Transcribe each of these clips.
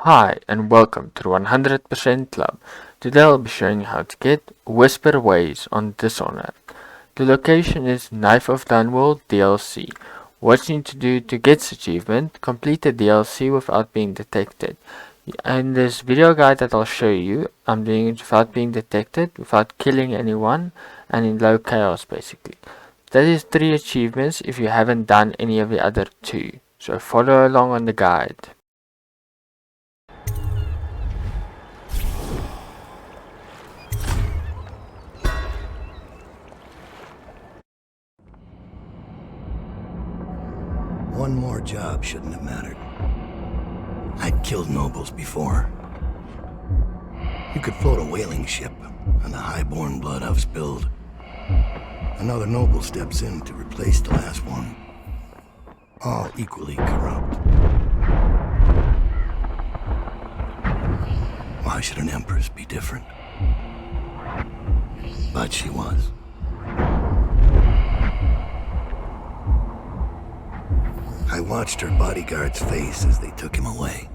Hi and welcome to the 100% Club. Today I'll be showing you how to get Whisper Ways on Dishonored. The location is Knife of Dunwall DLC. What you need to do to get this achievement, complete the DLC without being detected. In this video guide that I'll show you, I'm doing it without being detected, without killing anyone, and in low chaos basically. That is 3 achievements if you haven't done any of the other 2. So follow along on the guide. One more job shouldn't have mattered. I'd killed nobles before. You could float a whaling ship, and the high-born blood I've spilled. Another noble steps in to replace the last one. All equally corrupt. Why should an empress be different? But she was. I watched her bodyguard's face as they took him away.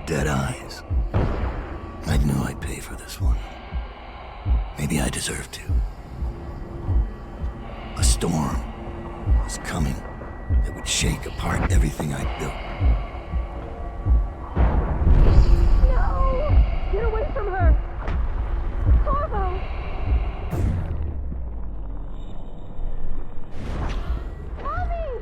Dead eyes. I knew I'd pay for this one. Maybe I deserved to. A storm was coming that would shake apart everything I'd built. No! Get away from her! Corvo! Mommy!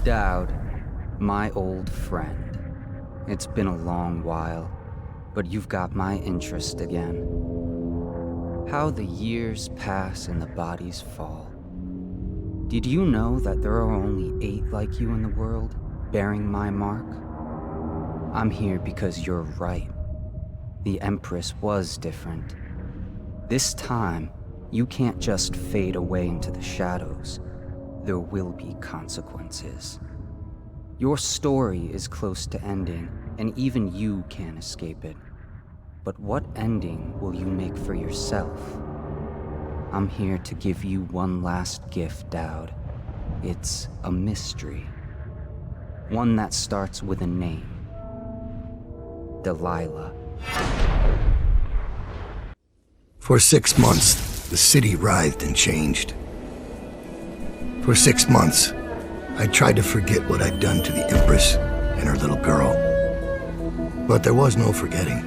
Dowd, my old friend. It's been a long while, but you've got my interest again. How the years pass and the bodies fall. Did you know that there are only 8 like you in the world, bearing my mark? I'm here because you're right. The Empress was different. This time, you can't just fade away into the shadows. There will be consequences. Your story is close to ending, and even you can't escape it. But what ending will you make for yourself? I'm here to give you one last gift, Dowd. It's a mystery. One that starts with a name. Delilah. For 6 months, the city writhed and changed. For 6 months, I tried to forget what I'd done to the Empress and her little girl. But there was no forgetting.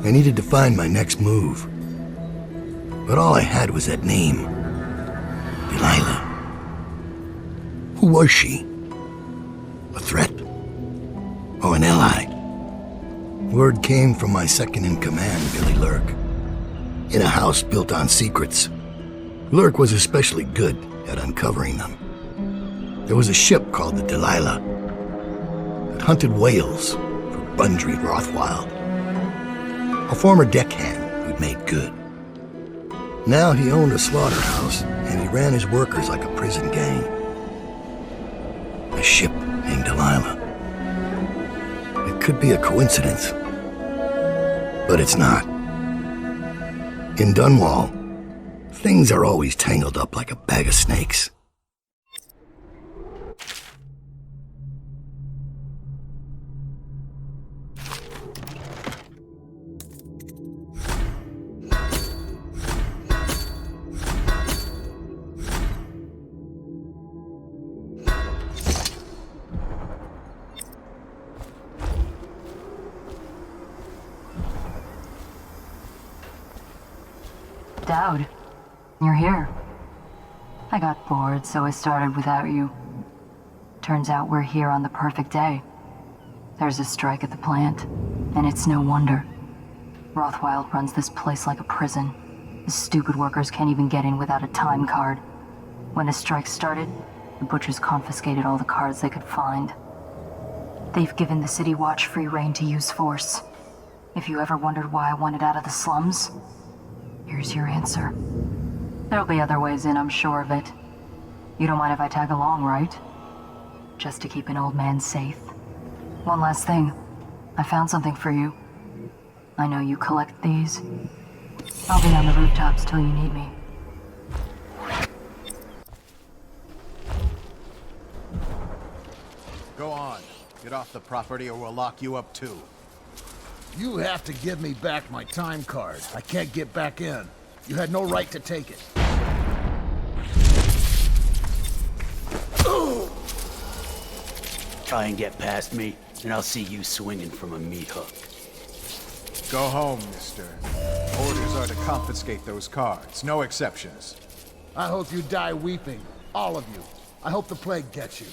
I needed to find my next move. But all I had was that name. Delilah. Who was she? A threat? Or an ally? Word came from my second-in-command, Billy Lurk. In a house built on secrets. Lurk was especially good at uncovering them. There was a ship called the Delilah that hunted whales for Bundry Rothwild, a former deckhand who'd made good. Now he owned a slaughterhouse and he ran his workers like a prison gang. A ship named Delilah. It could be a coincidence, but it's not. In Dunwall, things are always tangled up like a bag of snakes. Dowd. You're here. I got bored, so I started without you. Turns out we're here on the perfect day. There's a strike at the plant, and it's no wonder. Rothwild runs this place like a prison. The stupid workers can't even get in without a time card. When the strike started, the butchers confiscated all the cards they could find. They've given the City Watch free rein to use force. If you ever wondered why I wanted out of the slums, here's your answer. There'll be other ways in, I'm sure of it. You don't mind if I tag along, right? Just to keep an old man safe. One last thing. I found something for you. I know you collect these. I'll be on the rooftops till you need me. Go on. Get off the property or we'll lock you up too. You have to give me back my time card. I can't get back in. You had no right to take it. Try and get past me, and I'll see you swinging from a meat hook. Go home, mister. Orders are to confiscate those cards. No exceptions. I hope you die weeping. All of you. I hope the plague gets you.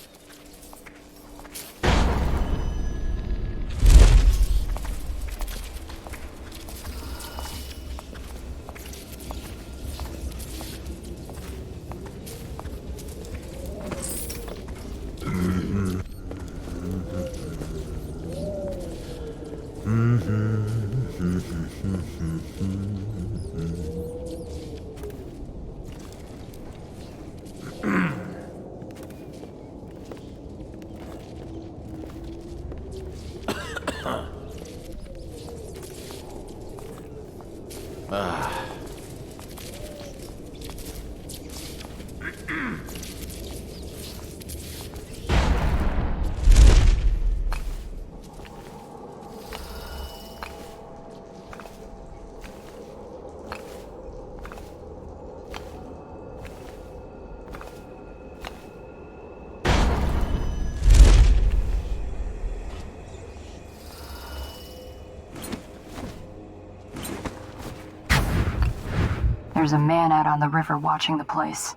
There's a man out on the river watching the place.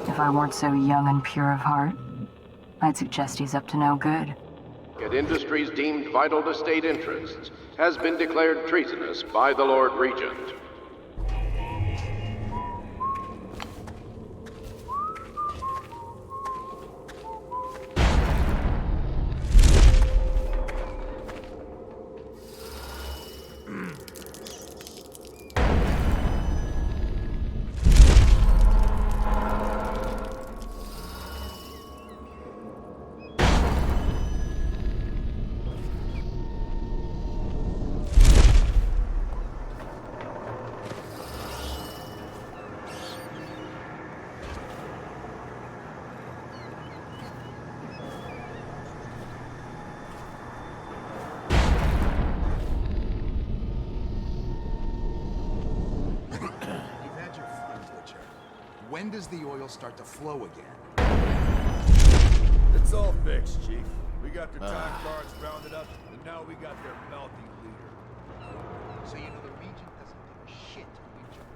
If I weren't so young and pure of heart, I'd suggest he's up to no good. And industries deemed vital to state interests has been declared treasonous by the Lord Regent. When does the oil start to flow again? It's all fixed, Chief. We got their time cards rounded up, and now we got their mouthy leader. So you know the Regent doesn't give a shit who you jump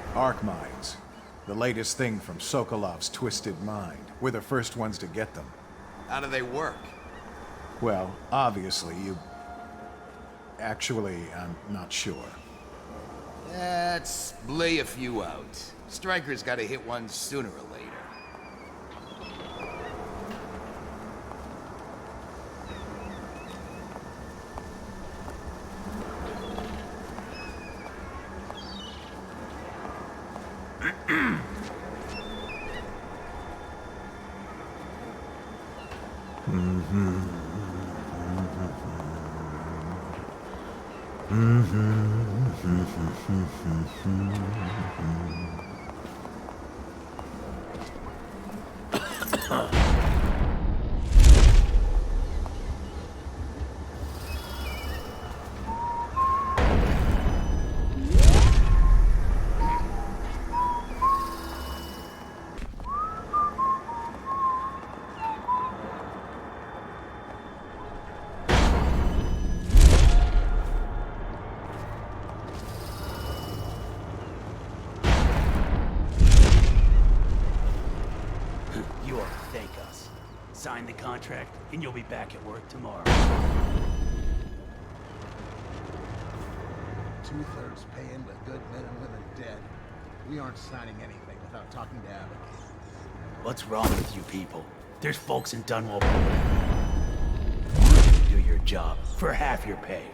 with. Arc mines. The latest thing from Sokolov's twisted mind. We're the first ones to get them. How do they work? Well, obviously you... Actually, I'm not sure. Let's lay a few out. Stryker's gotta hit one sooner or later. the contract, and you'll be back at work tomorrow. 2/3 paying with good men and women dead. We aren't signing anything without talking to Abigail. What's wrong with you people? There's folks in Dunwall. Do your job for half your pay.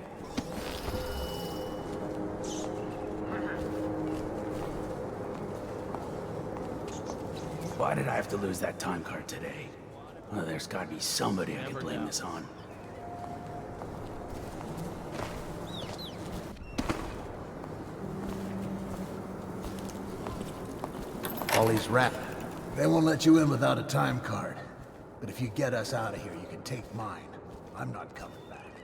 Why did I have to lose that time card today? Well, there's gotta be somebody I could blame this on. Ollie's rapping. They won't let you in without a time card. But if you get us out of here, you can take mine. I'm not coming back.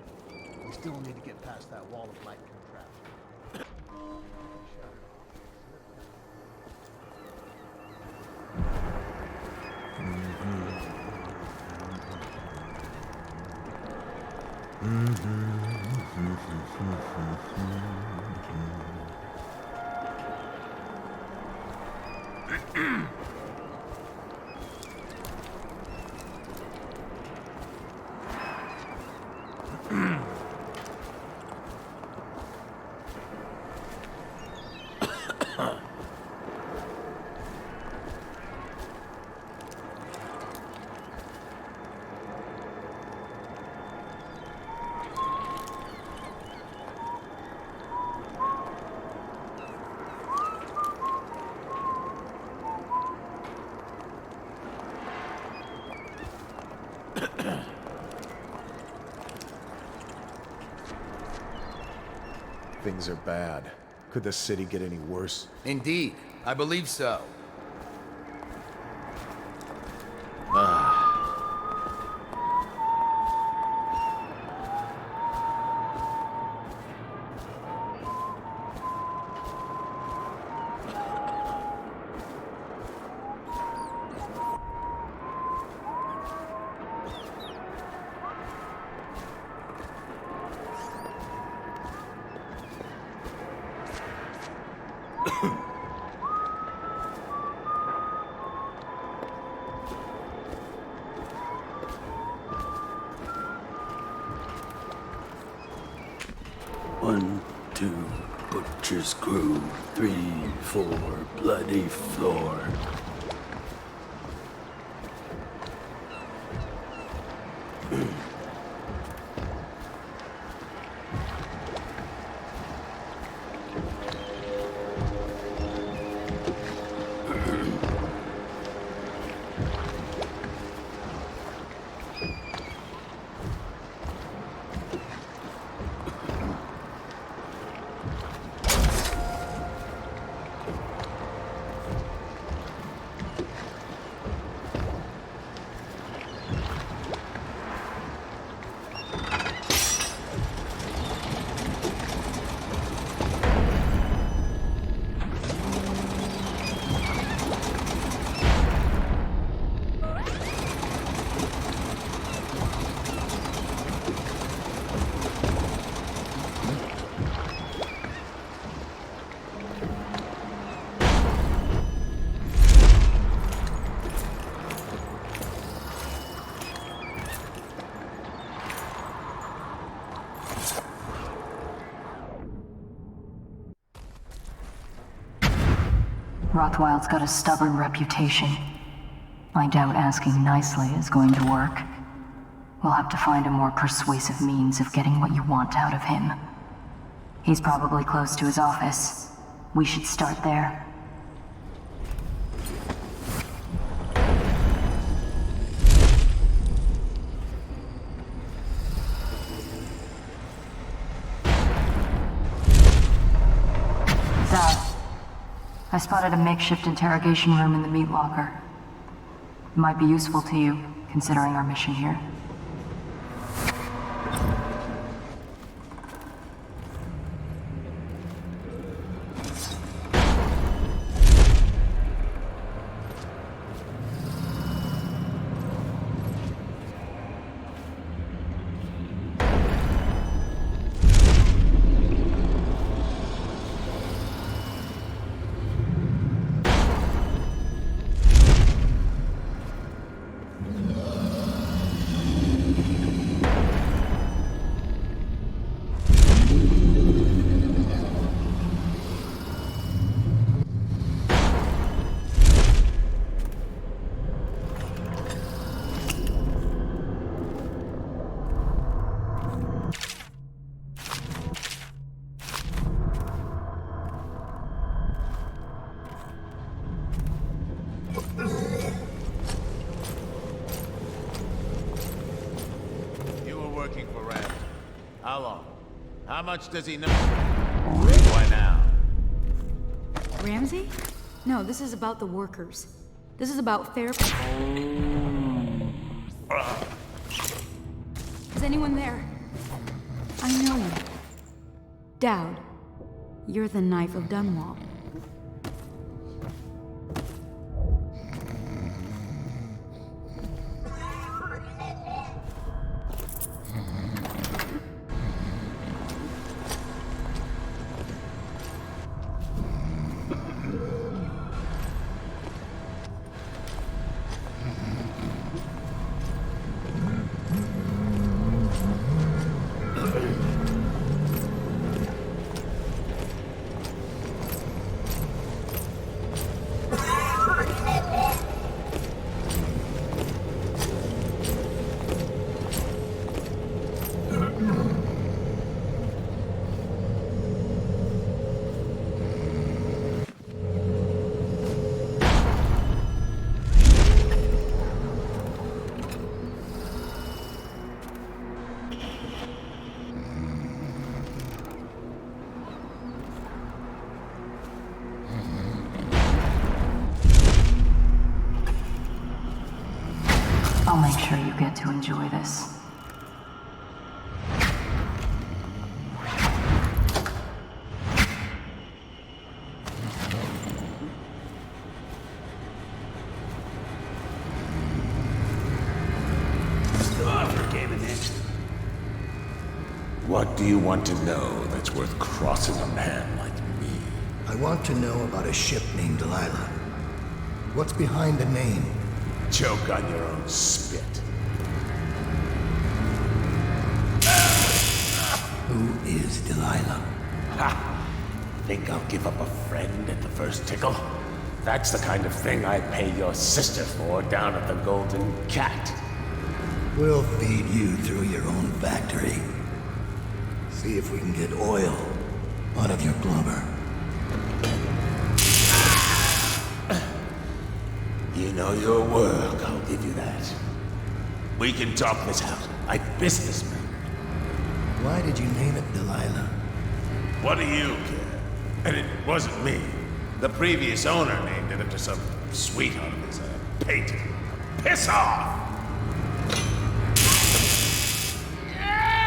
We still need to get past that wall of light contraption. Things are bad. Could the city get any worse? Indeed, I believe so. One, two, butcher's crew. 3, 4, bloody floor. Rothwild's got a stubborn reputation. I doubt asking nicely is going to work. We'll have to find a more persuasive means of getting what you want out of him. He's probably close to his office. We should start there. South. I spotted a makeshift interrogation room in the meat locker. It might be useful to you, considering our mission here. How long? How much does he know? Why now? Ramsey? No, this is about the workers. This is about fair... Is anyone there? I know you. Dowd. You're the Knife of Dunwall. I'll make sure you get to enjoy this. What do you want to know that's worth crossing a man like me? I want to know about a ship named Delilah. What's behind the name? Choke on your own spit. Who is Delilah? Ha! Think I'll give up a friend at the first tickle? That's the kind of thing I'd pay your sister for down at the Golden Cat. We'll feed you through your own factory. See if we can get oil out of your blubber. You know your work, I'll give you that. We can talk this out, like businessmen. Why did you name it Delilah? What do you care? And it wasn't me. The previous owner named it after some sweetheart of his, painter. Piss off!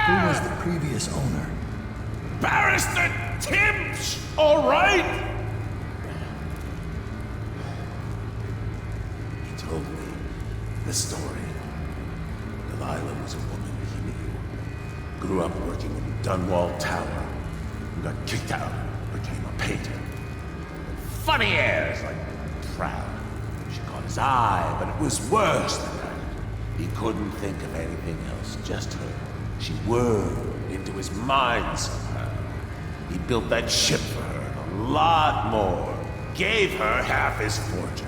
Who was the previous owner? Barrister Timsh, all right? He told me the story. Delilah was a woman he knew. Grew up working in Dunwall Tower. And got kicked out, became a painter. Funny airs, like proud. She caught his eye, but it was worse than that. He couldn't think of anything else, just her. She whirled into his mind somehow. He built that ship for her, and a lot more. Gave her half his fortune.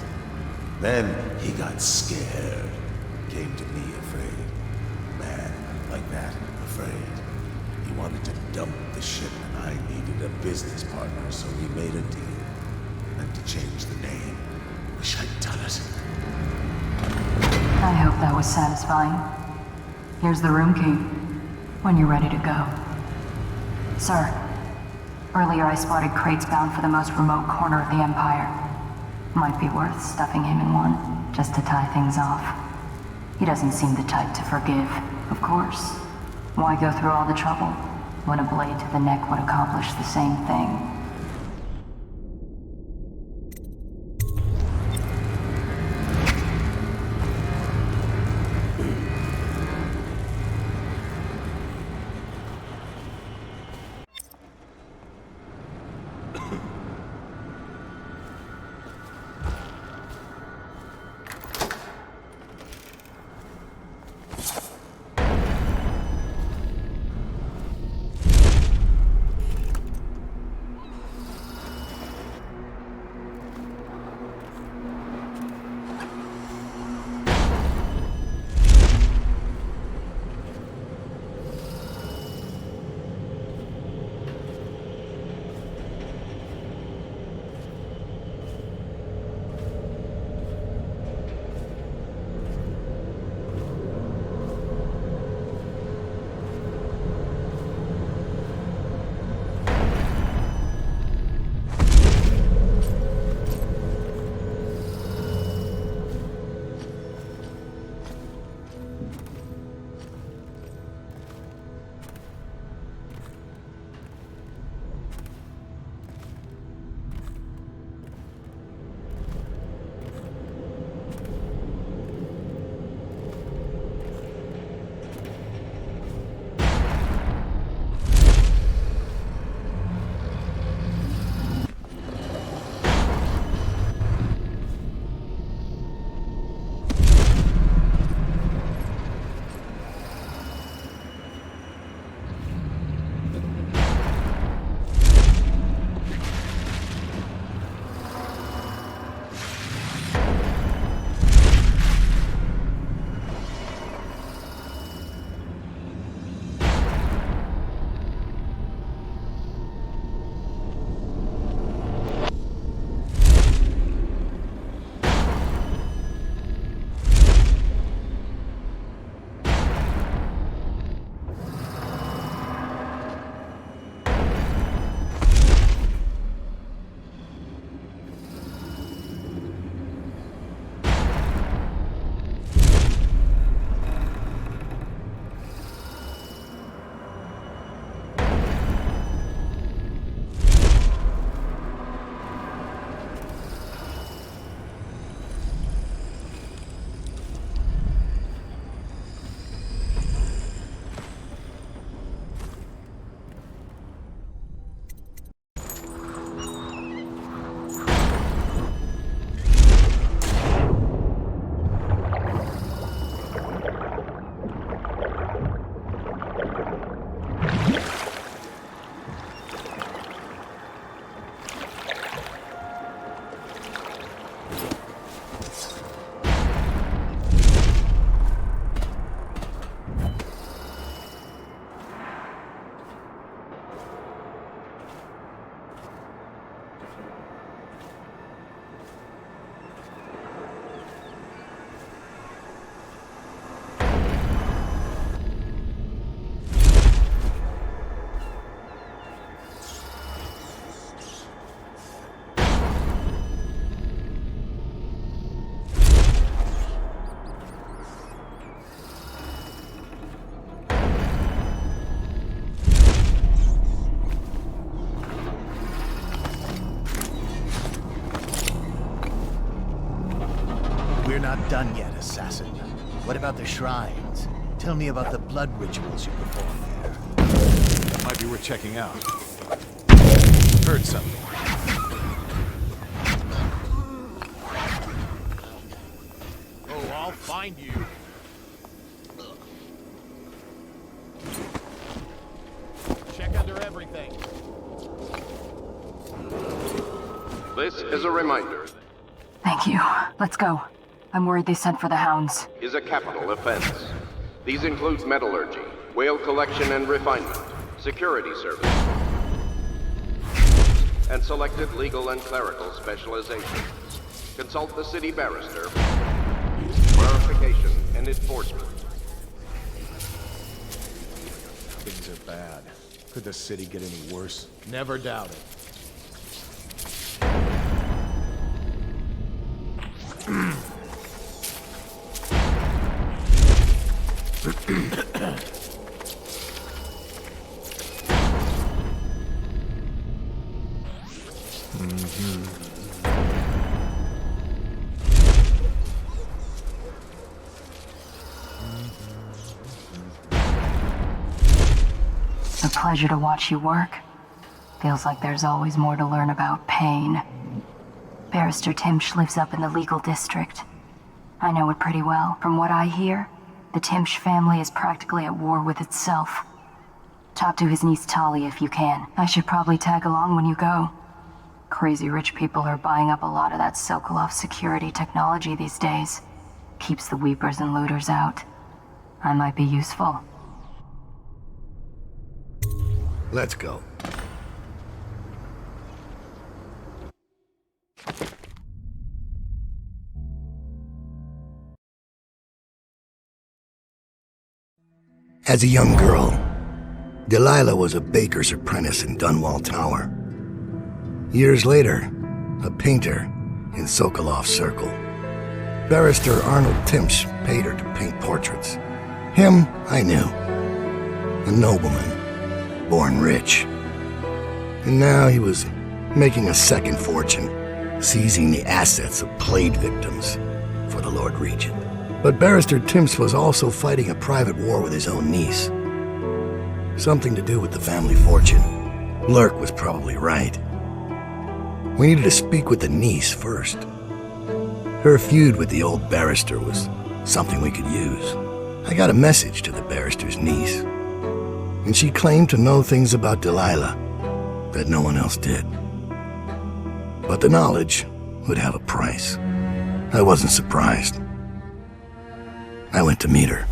Then he got scared. Came to me afraid. Man, like that, afraid. He wanted to dump the ship, and I needed a business partner, so we made a deal. And to change the name. Wish I'd done it. I hope that was satisfying. Here's the room key, when you're ready to go. Sir, earlier I spotted crates bound for the most remote corner of the Empire. Might be worth stuffing him in one, just to tie things off. He doesn't seem the type to forgive, of course. Why go through all the trouble, when a blade to the neck would accomplish the same thing? We're not done yet, assassin. What about the shrines? Tell me about the blood rituals you perform there. That might be worth checking out. Heard something. Oh, I'll find you. Check under everything. This is a reminder. Thank you. Let's go. I'm worried they sent for the hounds. Is a capital offense. These include metallurgy, whale collection and refinement, security service, and selected legal and clerical specializations. Consult the city barrister. Clarification and enforcement. Things are bad. Could the city get any worse? Never doubt it. It's a pleasure to watch you work. Feels like there's always more to learn about pain. Barrister Timsh lives up in the legal district. I know it pretty well. From what I hear, the Timsh family is practically at war with itself. Talk to his niece Talia if you can. I should probably tag along when you go. Crazy rich people are buying up a lot of that Sokolov security technology these days. Keeps the weepers and looters out. I might be useful. Let's go. As a young girl, Delilah was a baker's apprentice in Dunwall Tower. Years later, a painter in Sokolov Circle. Barrister Arnold Timsh paid her to paint portraits. Him, I knew. A nobleman, born rich. And now he was making a second fortune, seizing the assets of plague victims for the Lord Regent. But Barrister Timsh was also fighting a private war with his own niece. Something to do with the family fortune. Lurk was probably right. We needed to speak with the niece first. Her feud with the old barrister was something we could use. I got a message to the barrister's niece, and she claimed to know things about Delilah that no one else did. But the knowledge would have a price. I wasn't surprised. I went to meet her.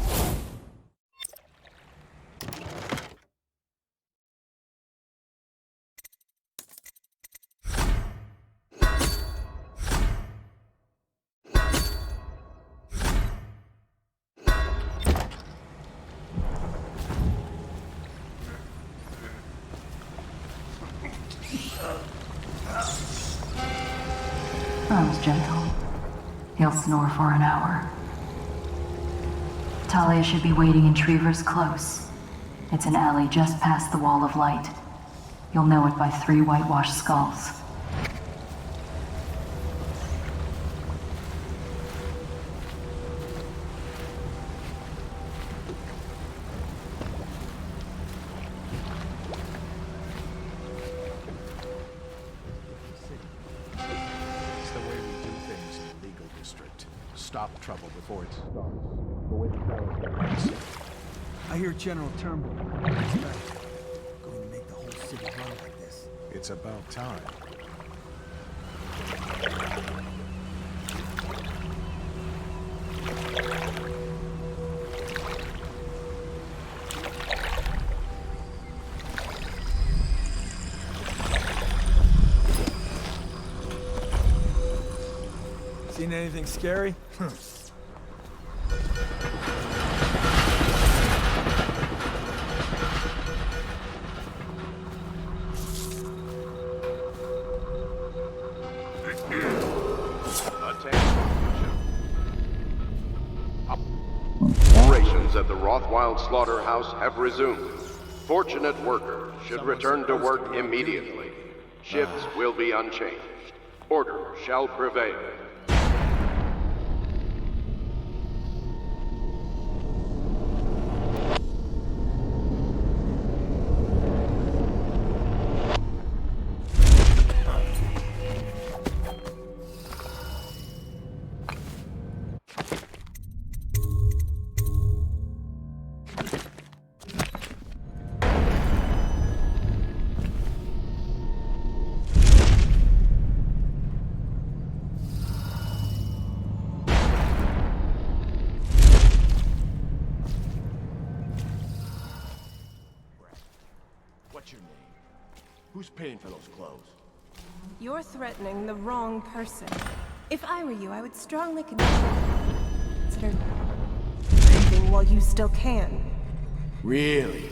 Arms gentle. He'll snore for an hour. Talia should be waiting in Trevor's Close. It's an alley just past the Wall of Light. You'll know it by 3 whitewashed skulls. It's the way we do things in the legal district. Stop trouble before it starts. The way the barrister likes it. I hear General Turnbull. It's about time. Seen anything scary? Operations at the Rothwild slaughterhouse have resumed. Fortunate workers should return to work immediately. Shifts will be unchanged. Order shall prevail. What's your name? Who's paying for those clothes? You're threatening the wrong person. If I were you, I would strongly consider leaving while you still can. Really?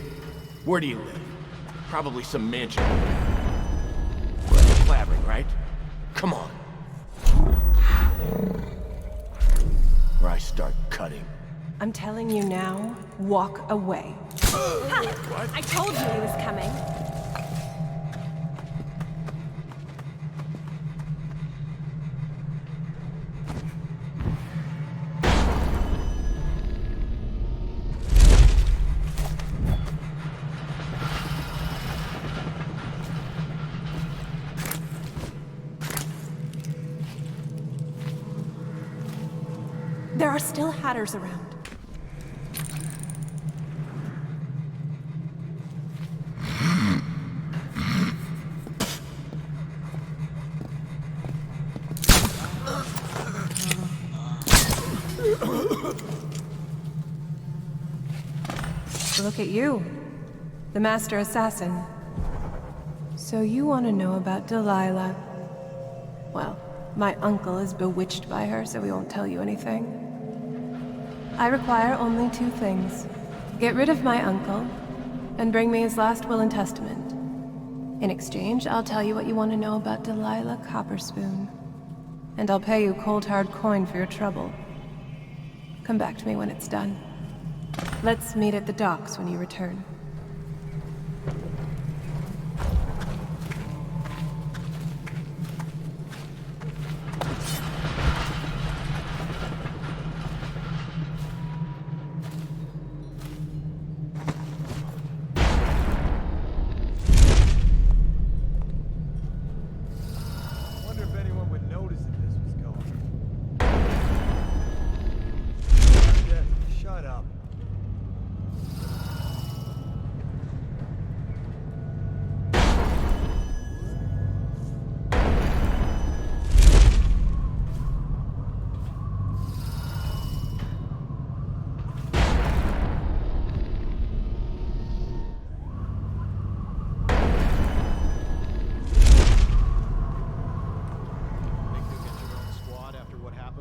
Where do you live? Probably some mansion. Well, blabbering, right? Come on. Or I start cutting. I'm telling you now, walk away. What? I told you he was coming. There are still Hatters around. Look at you, the Master Assassin. So you want to know about Delilah? Well, my uncle is bewitched by her, so we won't tell you anything. I require only two things. Get rid of my uncle, and bring me his last will and testament. In exchange, I'll tell you what you want to know about Delilah Copperspoon. And I'll pay you cold hard coin for your trouble. Come back to me when it's done. Let's meet at the docks when you return. Wonder if anyone would notice if this was going. Shut up.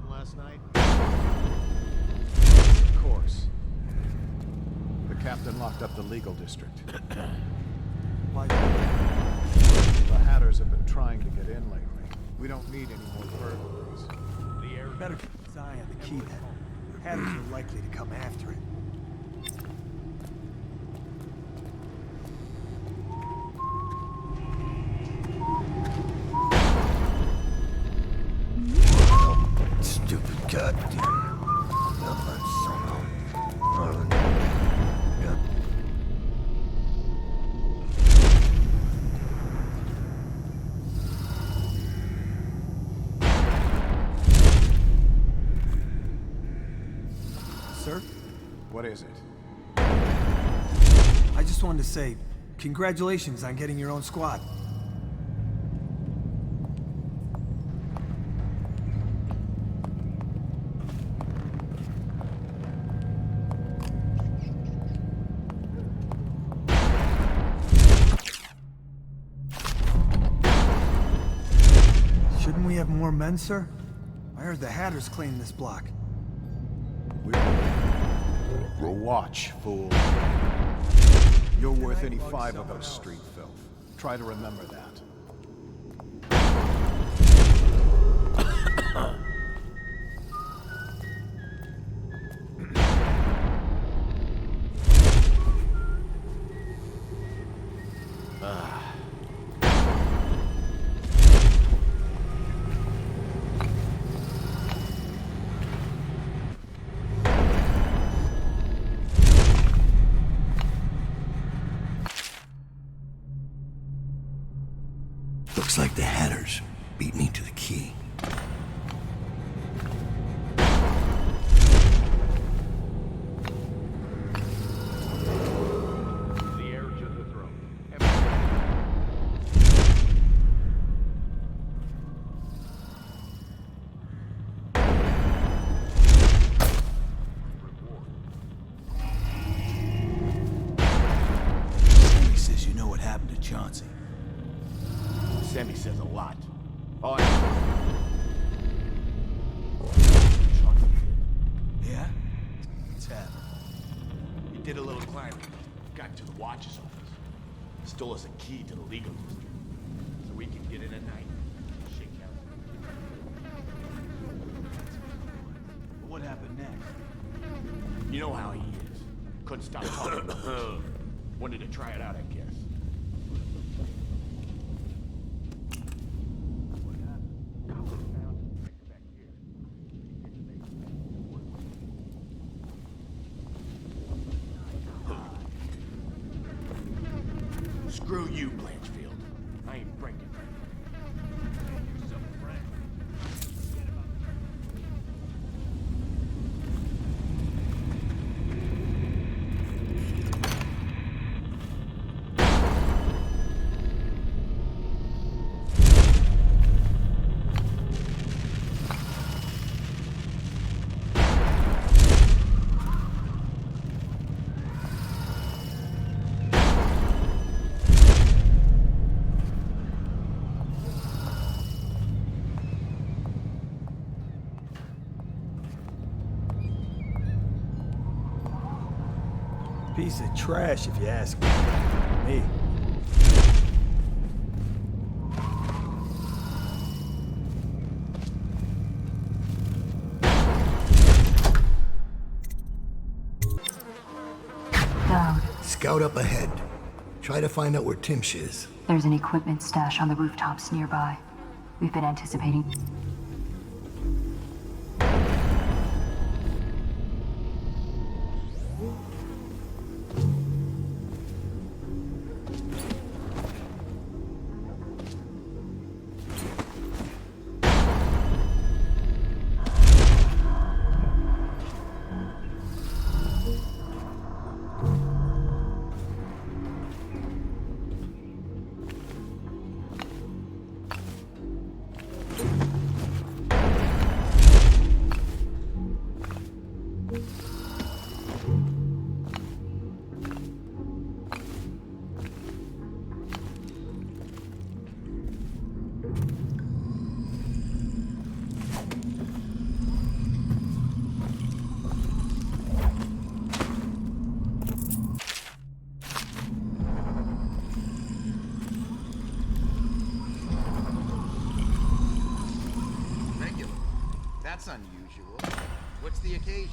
Last night? Of course. The captain locked up the legal district. Why? The Hatters have been trying to get in lately. We don't need any more burglaries. Better keep his eye on the key then. Hatters are likely to come after it. Stupid goddamn. Yep. Sir? What is it? I just wanted to say, congratulations on getting your own squad. you have more men, sir? I heard the Hatters clean this block. Watch, fool. You're worth any 5 of those street filth. Try to remember that. Looks like the Hatters beat me to the key. The heir to the throne. Sammy says you know what happened to Chauncey. Sammy says a lot. Oh, Yeah? What's happened? he did a little climbing. Got to the watch's office. Stole us a key to the legal district. So we can get in at night. Shake hands. But what happened next? You know how he is. Couldn't stop talking about it. Wanted to try it out, I guess. Screw you, Blanchfield. I ain't breaking. Piece of trash, if you ask me. Dowd, Scout up ahead. Try to find out where Timsh is. there's an equipment stash on the rooftops nearby. We've been anticipating. That's unusual. What's the occasion?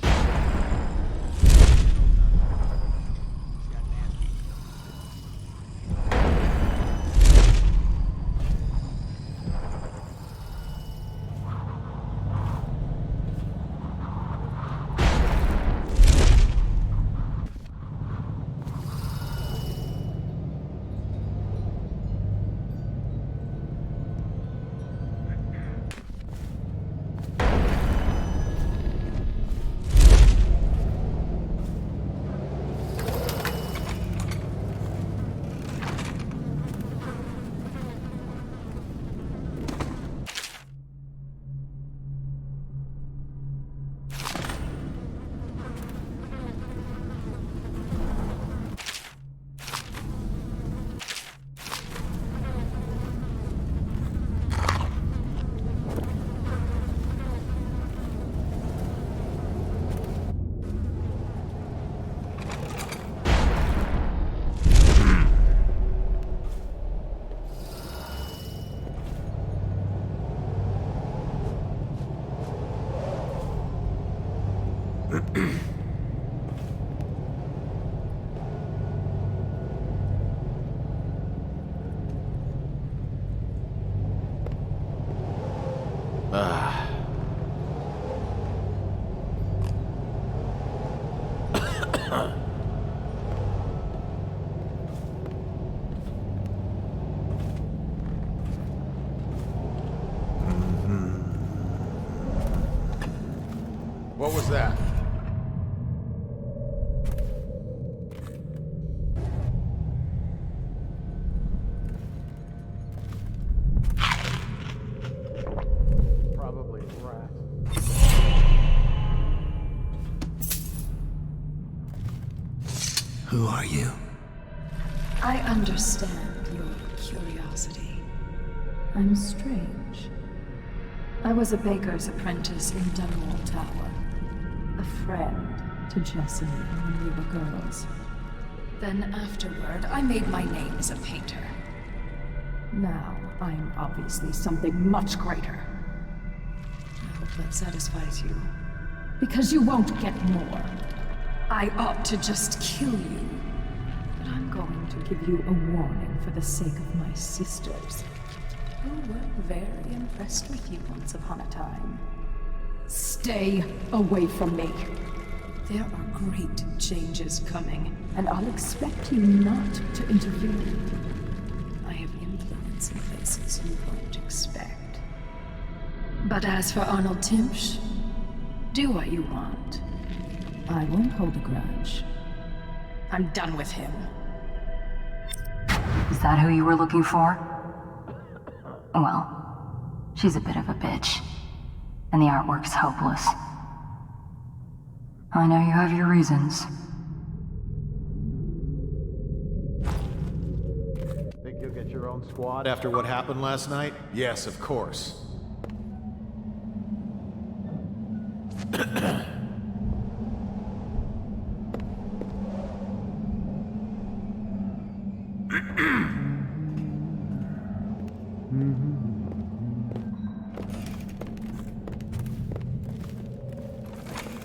What was that? Probably rats. Who are you? I understand your curiosity. I'm strange. I was a baker's apprentice in Dunwall Tower. A friend to Jessamine when we were girls. Then afterward, I made my name as a painter. Now, I'm obviously something much greater. I hope that satisfies you. Because you won't get more. I ought to just kill you. But I'm going to give you a warning for the sake of my sisters, who were very impressed with you once upon a time. Stay away from me. There are great changes coming, and I'll expect you not to interfere. I have influence in places you won't expect. But as for Arnold Timsh, do what you want. I won't hold a grudge. I'm done with him. Is that who you were looking for? Well, she's a bit of a bitch. And the artwork's hopeless. I know you have your reasons. Think you'll get your own squad after what happened last night? Yes, of course.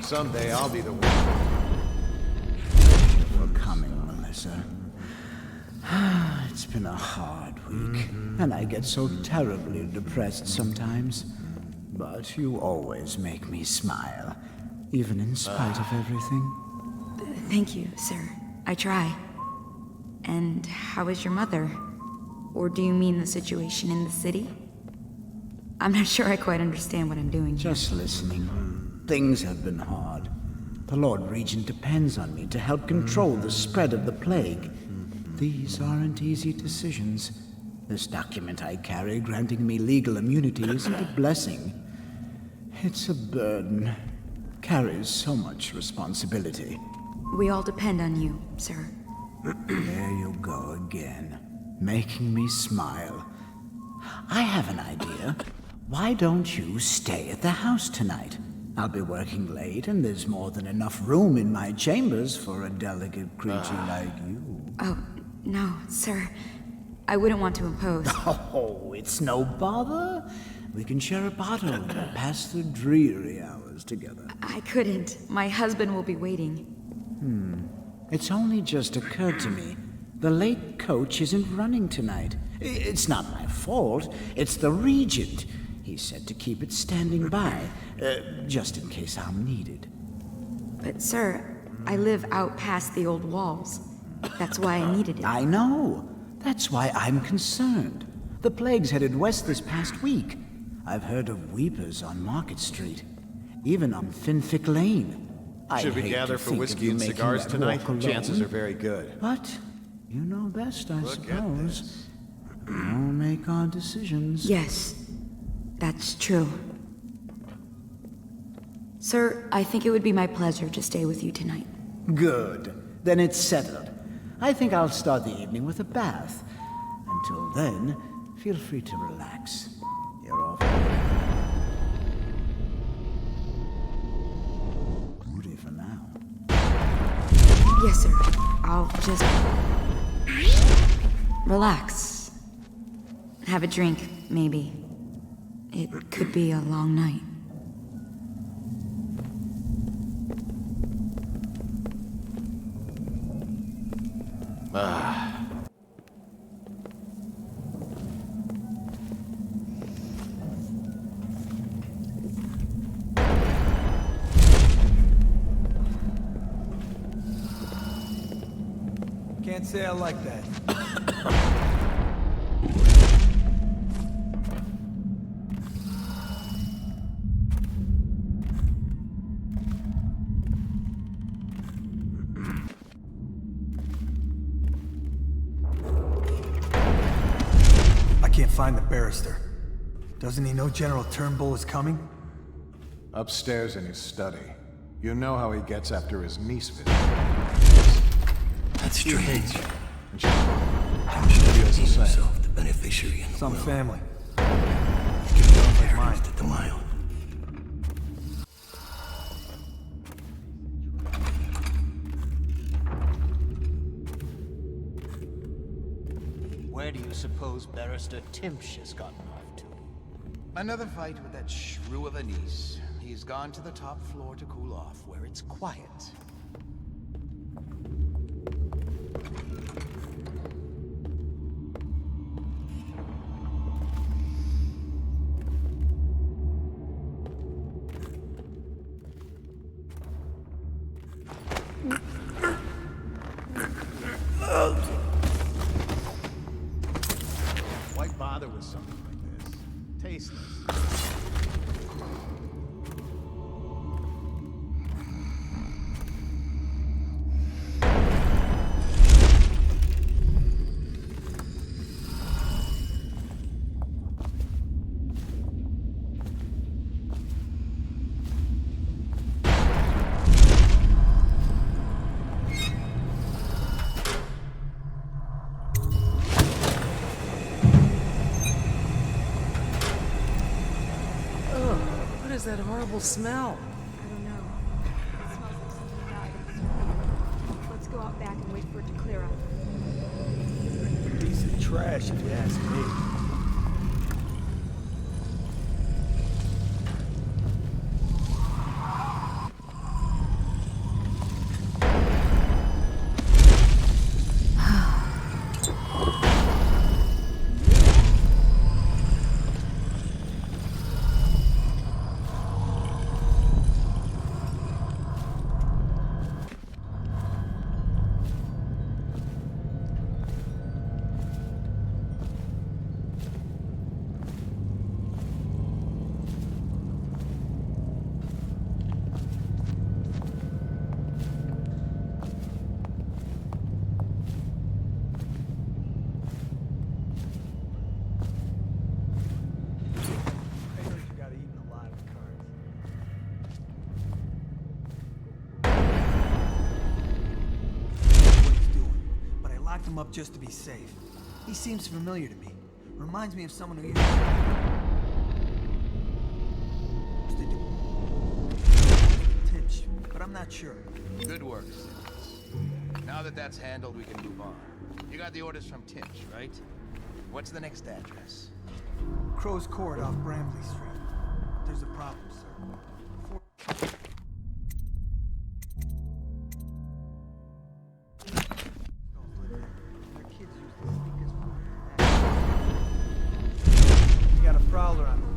Someday I'll be the one. We're coming, Melissa. It's been a hard week, and I get so terribly depressed sometimes. But you always make me smile, even in spite of everything. Thank you, sir. I try. And how is your mother? Or do you mean the situation in the city? I'm not sure I quite understand what I'm doing here. Just listening. Things have been hard. The Lord Regent depends on me to help control the spread of the plague. These aren't easy decisions. This document I carry granting me legal immunity isn't a blessing. It's a burden. Carries so much responsibility. We all depend on you, sir. There you go again, making me smile. I have an idea. Why don't you stay at the house tonight? I'll be working late, and there's more than enough room in my chambers for a delicate creature like you. Oh, no, sir. I wouldn't want to impose. Oh, it's no bother. We can share a bottle and pass the dreary hours together. I couldn't. My husband will be waiting. It's only just occurred to me. The late coach isn't running tonight. It's not my fault. It's the Regent. He said to keep it standing by, just in case I'm needed. But, sir, I live out past the old walls. That's why I needed it. I know. That's why I'm concerned. The plague's headed west this past week. I've heard of weepers on Market Street, even on Finfic Lane. Should we gather for whiskey and cigars tonight? Chances are very good. But you know best, I suppose. We'll make our decisions. Yes, that's true. Sir, I think it would be my pleasure to stay with you tonight. Good. Then it's settled. I think I'll start the evening with a bath. Until then, feel free to relax. You're off. Beauty for now. Yes, sir. I'll just relax. Have a drink, maybe. It could be a long night. Can't say I like that. I can't find the barrister. Doesn't he know General Turnbull is coming? Upstairs in his study. You know how he gets after his niece visits. That's strange. And she feels the same. Himself the beneficiary in the Some will. family. Give no inheritance to the mild. Where do you suppose Barrister Timsh has gotten off to? Another fight with that shrew of a niece. He's gone to the top floor to cool off, where it's quiet. Why bother with something like this? Tasteless. What is that horrible smell? I don't know. It smells like something died in the store. Let's go out back and wait for it to clear up. Piece of trash, if you ask me. Him up just to be safe. He seems familiar to me. Reminds me of someone who used to do Tinch, but I'm not sure. Good work, Simmons. Now that that's handled, we can move on. You got the orders from Tinch, right? What's the next address? Crow's Court off Bramley Street. There's a problem, sir. Got a prowler on the loose.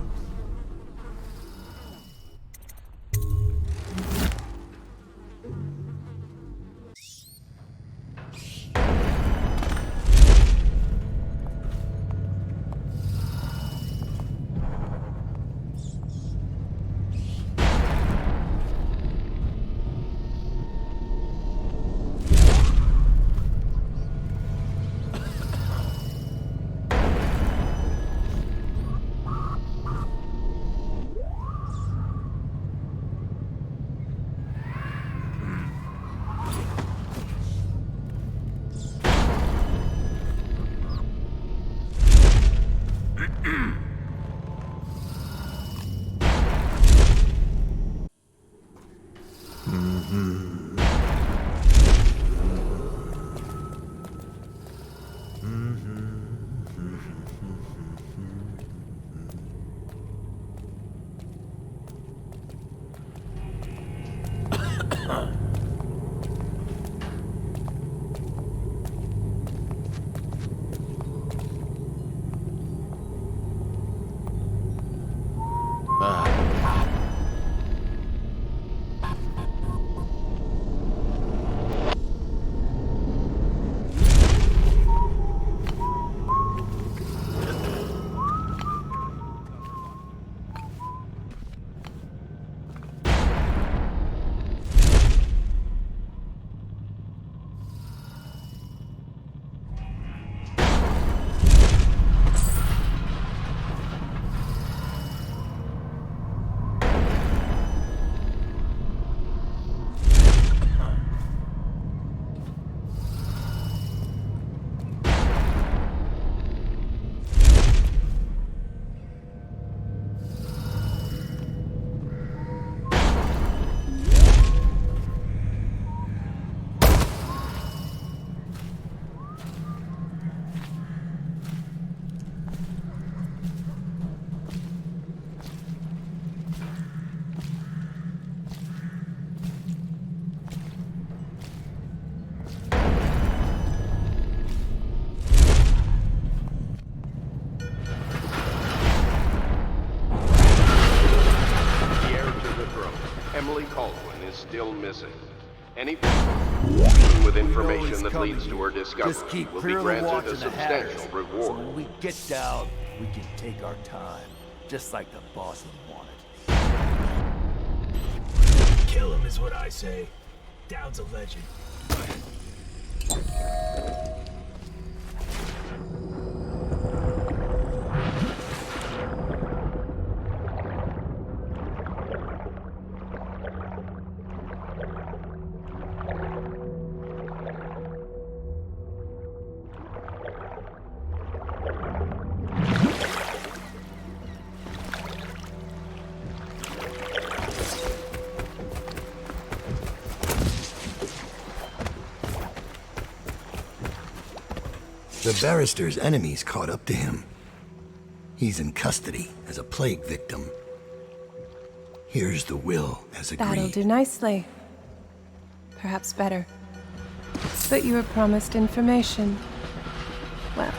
Emily Caldwin is still missing. Any person with information that leads to her discovery will be granted a substantial reward. So when we get down, we can take our time, just like the boss wanted. Kill him is what I say. Down's a legend. The barrister's enemies caught up to him. He's in custody as a plague victim. Here's the will as agreed. That'll do nicely. Perhaps better. But you were promised information. Well,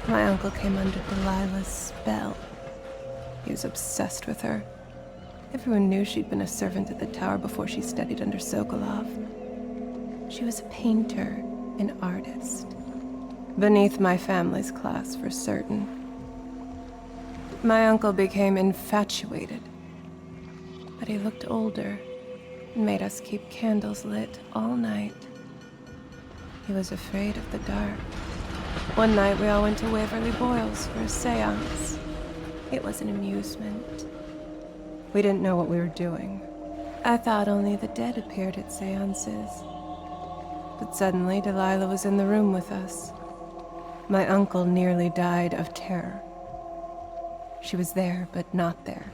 my uncle came under Delilah's spell. He was obsessed with her. Everyone knew she'd been a servant at the tower before she studied under Sokolov. She was a painter, an artist. Beneath my family's class, for certain. My uncle became infatuated. But he looked older and made us keep candles lit all night. He was afraid of the dark. One night we all went to Waverly Boyle's for a seance. It was an amusement. We didn't know what we were doing. I thought only the dead appeared at seances. But suddenly Delilah was in the room with us. My uncle nearly died of terror. She was there, but not there.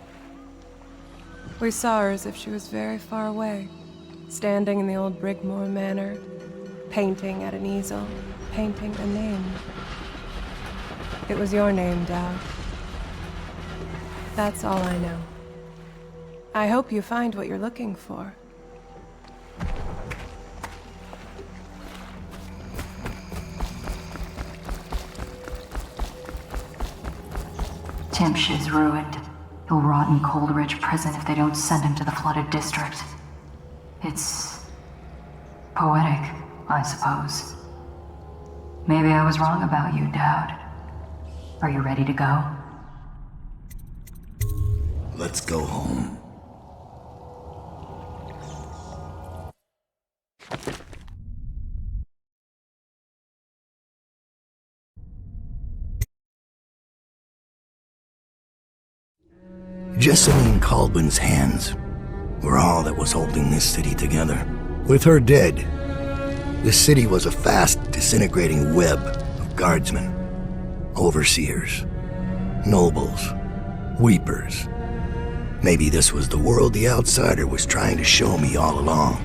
We saw her as if she was very far away, standing in the old Brigmore Manor, painting at an easel, painting a name. It was your name, Dowd. That's all I know. I hope you find what you're looking for. Timsh is ruined. He'll rot in Coldridge Prison if they don't send him to the flooded district. It's poetic, I suppose. Maybe I was wrong about you, Dowd. Are you ready to go? Let's go home. Jessamine Caldwin's hands were all that was holding this city together. With her dead, the city was a fast disintegrating web of guardsmen, overseers, nobles, weepers. Maybe this was the world the outsider was trying to show me all along.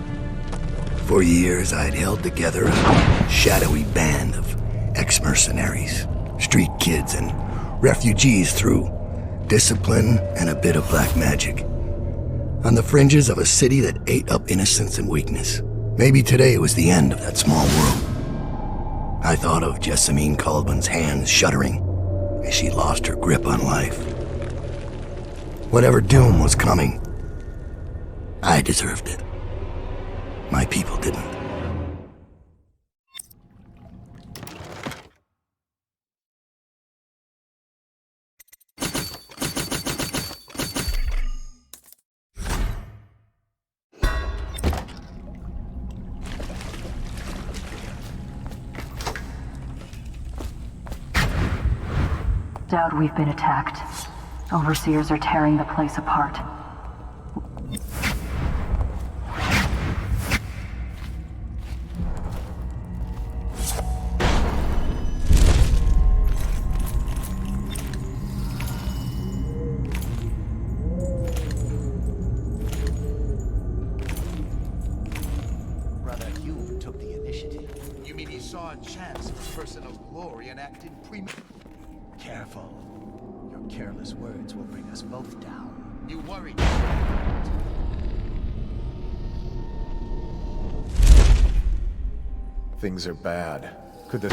For years, I'd held together a shadowy band of ex-mercenaries, street kids, and refugees through discipline and a bit of black magic. On the fringes of a city that ate up innocence and weakness. Maybe today was the end of that small world. I thought of Jessamine Caldwin's hands shuddering as she lost her grip on life. Whatever doom was coming, I deserved it. My people didn't. Dowd, we've been attacked. Overseers are tearing the place apart. Brother Hume took the initiative. You mean he saw a chance for personal glory and acted Careful. Your careless words will bring us both down. You worried. Things are bad. Could this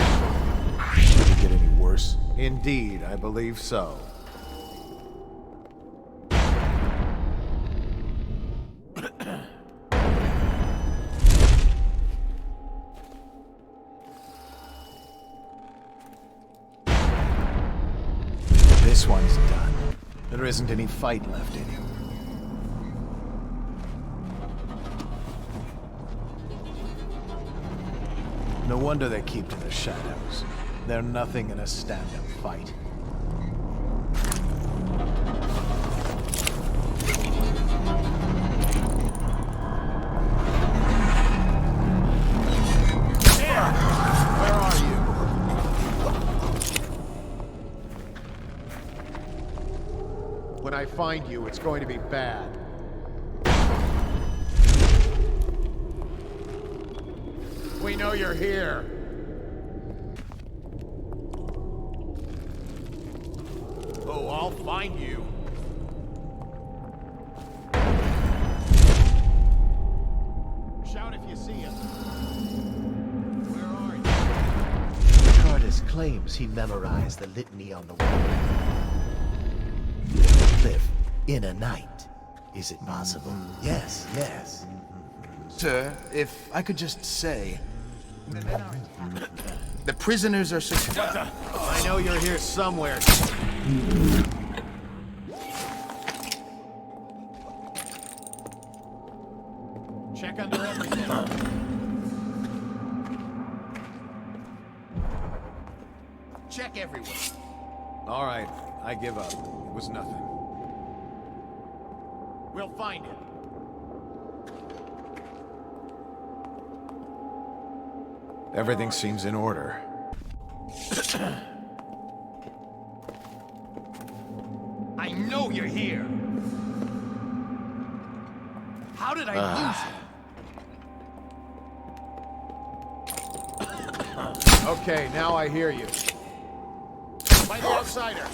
get any worse? Indeed, I believe so. This one's done. There isn't any fight left in him. No wonder they keep to the shadows. They're nothing in a stand-up fight. Where are you? When I find you, it's going to be bad. We know you're here. Oh, I'll find you. Shout if you see him. Where are you? Curtis claims he memorized the litany on the wall. Live in a night. Is it possible? Yes, yes. Sir, if I could just say... The prisoners are I know you're here somewhere. Check under everything. Check everywhere. All right, I give up. It was nothing. We'll find it. Everything seems in order. I know you're here. How did I lose you? Okay, now I hear you. Find the outsider.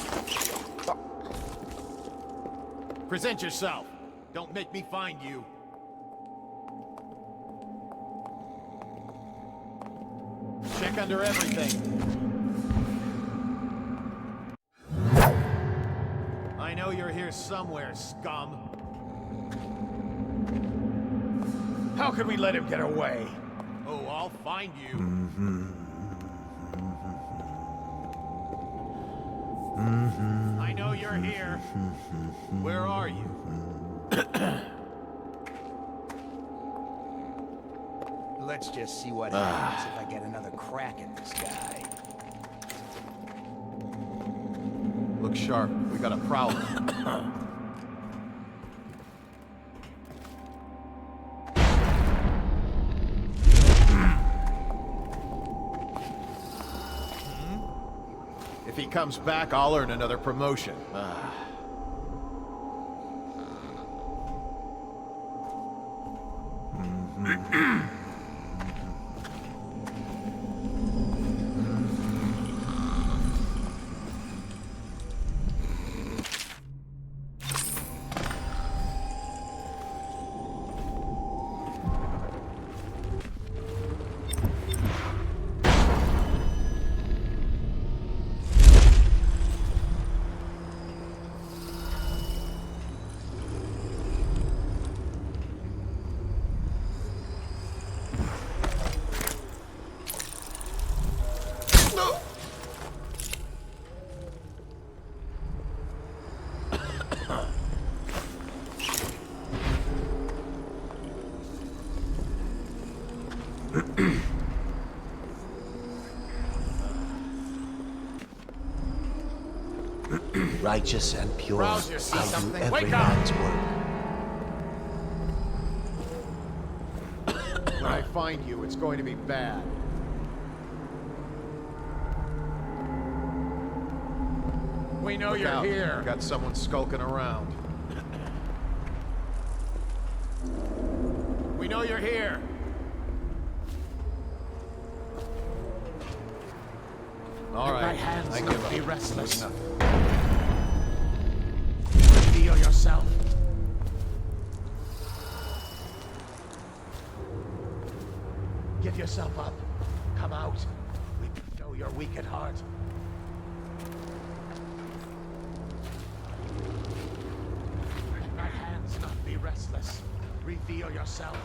Present yourself. Don't make me find you. Check under everything. I know you're here somewhere, scum. How could we let him get away? Oh, I'll find you. I know you're here. Where are you? Let's just see what happens if I get another crack at this guy. Look sharp. We got a prowler. If he comes back, I'll earn another promotion. Righteous and pure. Rouse yourself. I'll do Something. every Wake up! man's work. When I find you, it's going to be bad. We know Look you're out. here. Got someone skulking around. We know you're here. All right. My hands I will give up. be restless. Nothing. Reveal yourself. Give yourself up. Come out. We know you're weak at heart. Let my hands not be restless. Reveal yourself.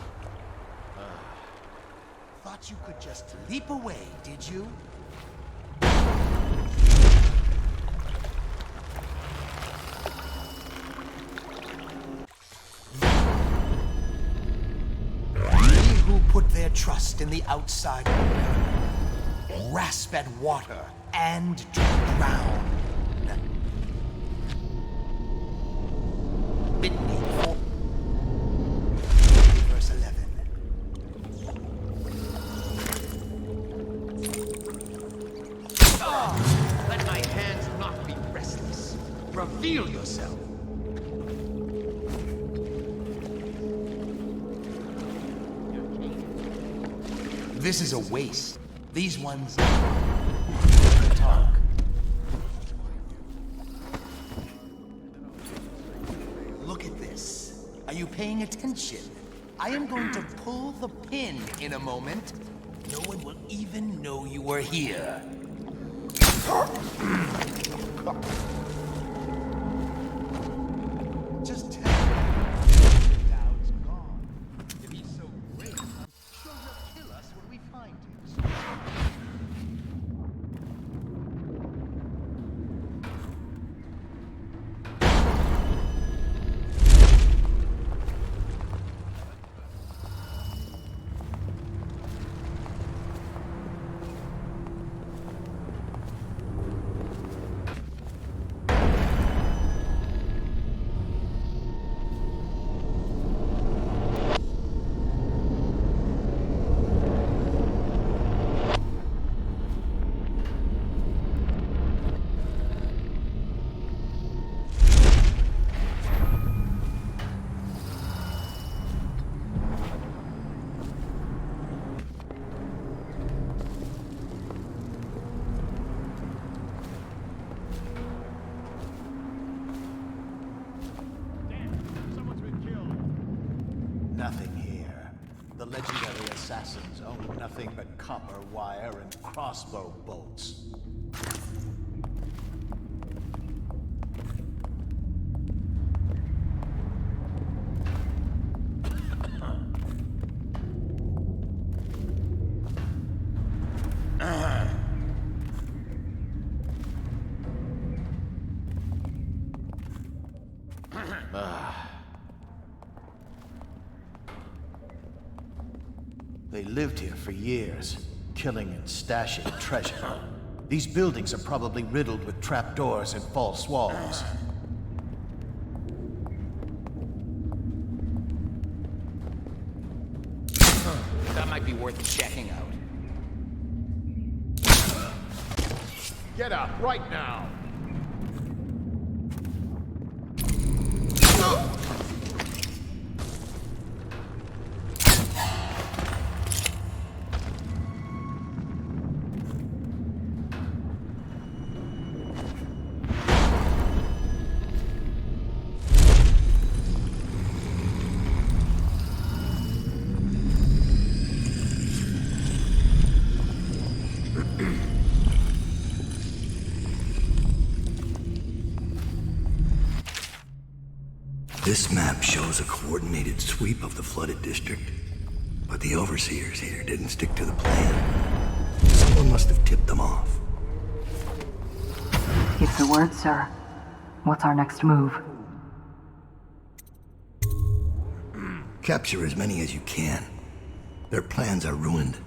Thought you could just leap away, did you? trust in the outside world. Grasp at water and drown. Whitney 4, verse 11. Let my hands not be restless. Reveal yourself. This is a waste. These ones talk. Look at this. Are you paying attention? I am going to pull the pin in a moment. No one will even know you were here. Just tell me Dowd's gone. If he's so great, I'm sure he'll kill us when we find him. Nothing here. The legendary assassins own nothing but copper wire and crossbow bolts. They lived here for years, killing and stashing treasure. These buildings are probably riddled with trapdoors and false walls. That might be worth checking out. Get up, right now! This map shows a coordinated sweep of the flooded district, but the overseers here didn't stick to the plan. Someone must have tipped them off. Give the word, sir. What's our next move? Capture as many as you can. Their plans are ruined.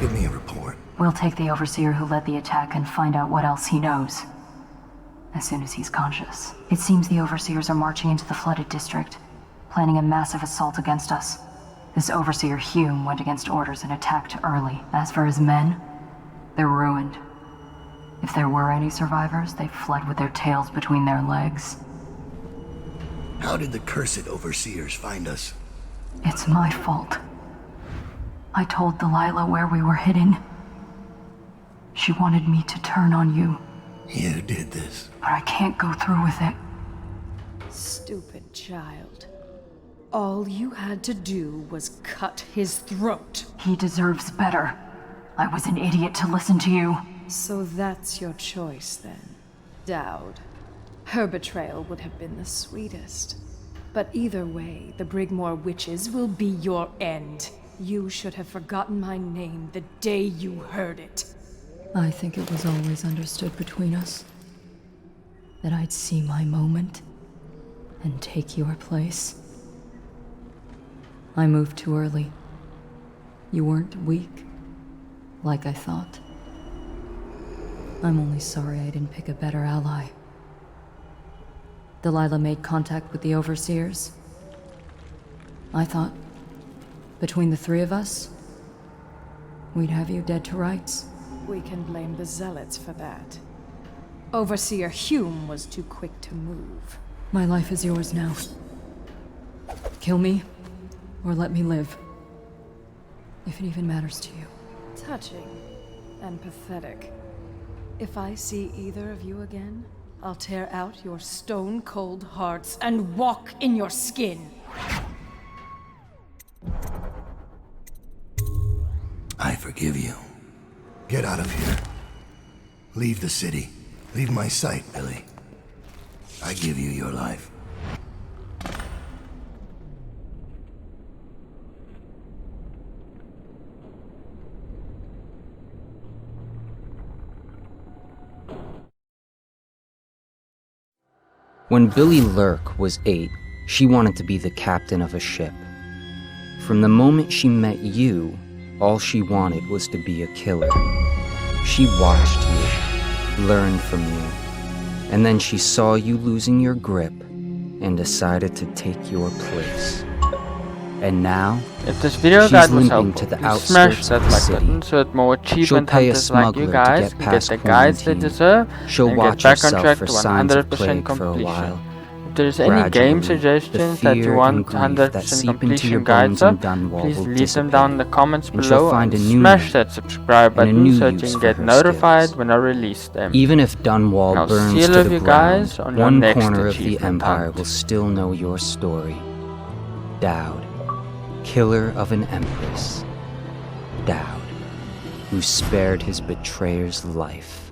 Give me a report. We'll take the overseer who led the attack and find out what else he knows. As soon as he's conscious. It seems the overseers are marching into the flooded district, planning a massive assault against us. This overseer Hume went against orders and attacked early. As for his men, they're ruined. If there were any survivors, they fled with their tails between their legs. How did the cursed overseers find us? It's my fault. I told Delilah where we were hidden. She wanted me to turn on you. You did this. But I can't go through with it. Stupid child. All you had to do was cut his throat. He deserves better. I was an idiot to listen to you. So that's your choice then, Dowd. Her betrayal would have been the sweetest. But either way, the Brigmore witches will be your end. You should have forgotten my name the day you heard it. I think it was always understood between us that I'd see my moment and take your place. I moved too early. You weren't weak, like I thought. I'm only sorry I didn't pick a better ally. Delilah made contact with the Overseers. I thought, between the three of us, we'd have you dead to rights. We can blame the Zealots for that. Overseer Hume was too quick to move. My life is yours now. Kill me, or let me live. If it even matters to you. Touching and pathetic. If I see either of you again, I'll tear out your stone-cold hearts and walk in your skin. I forgive you. Get out of here. Leave the city. Leave my sight, Billy. I give you your life. When Billy Lurk was 8, she wanted to be the captain of a ship. From the moment she met you, all she wanted was to be a killer. She watched you, learned from you, and then she saw you losing your grip and decided to take your place. And now, if this video she's guide was limping helpful, to the please smash outskirts that of the like city. button so that more She'll achievement pay a hunters like smuggler you to guys get can past get the guides they quarantine. deserve She'll and watch get back on herself track for to signs of 100% plague for a completion. while. If there's any game Gradually, suggestions the that you fear want and grief 100% that seep into completion your guides bones in of, Dunwall please will leave them down in the comments and she'll below find and a new smash name that subscribe and a button new so that use you can for get her notified skills. when I release them. Even if Dunwall And I'll burns see all to of the you guys ground, on your one next corner of the achievement Empire hunt. will still know your story. Dowd, killer of an empress. Dowd, who spared his betrayer's life.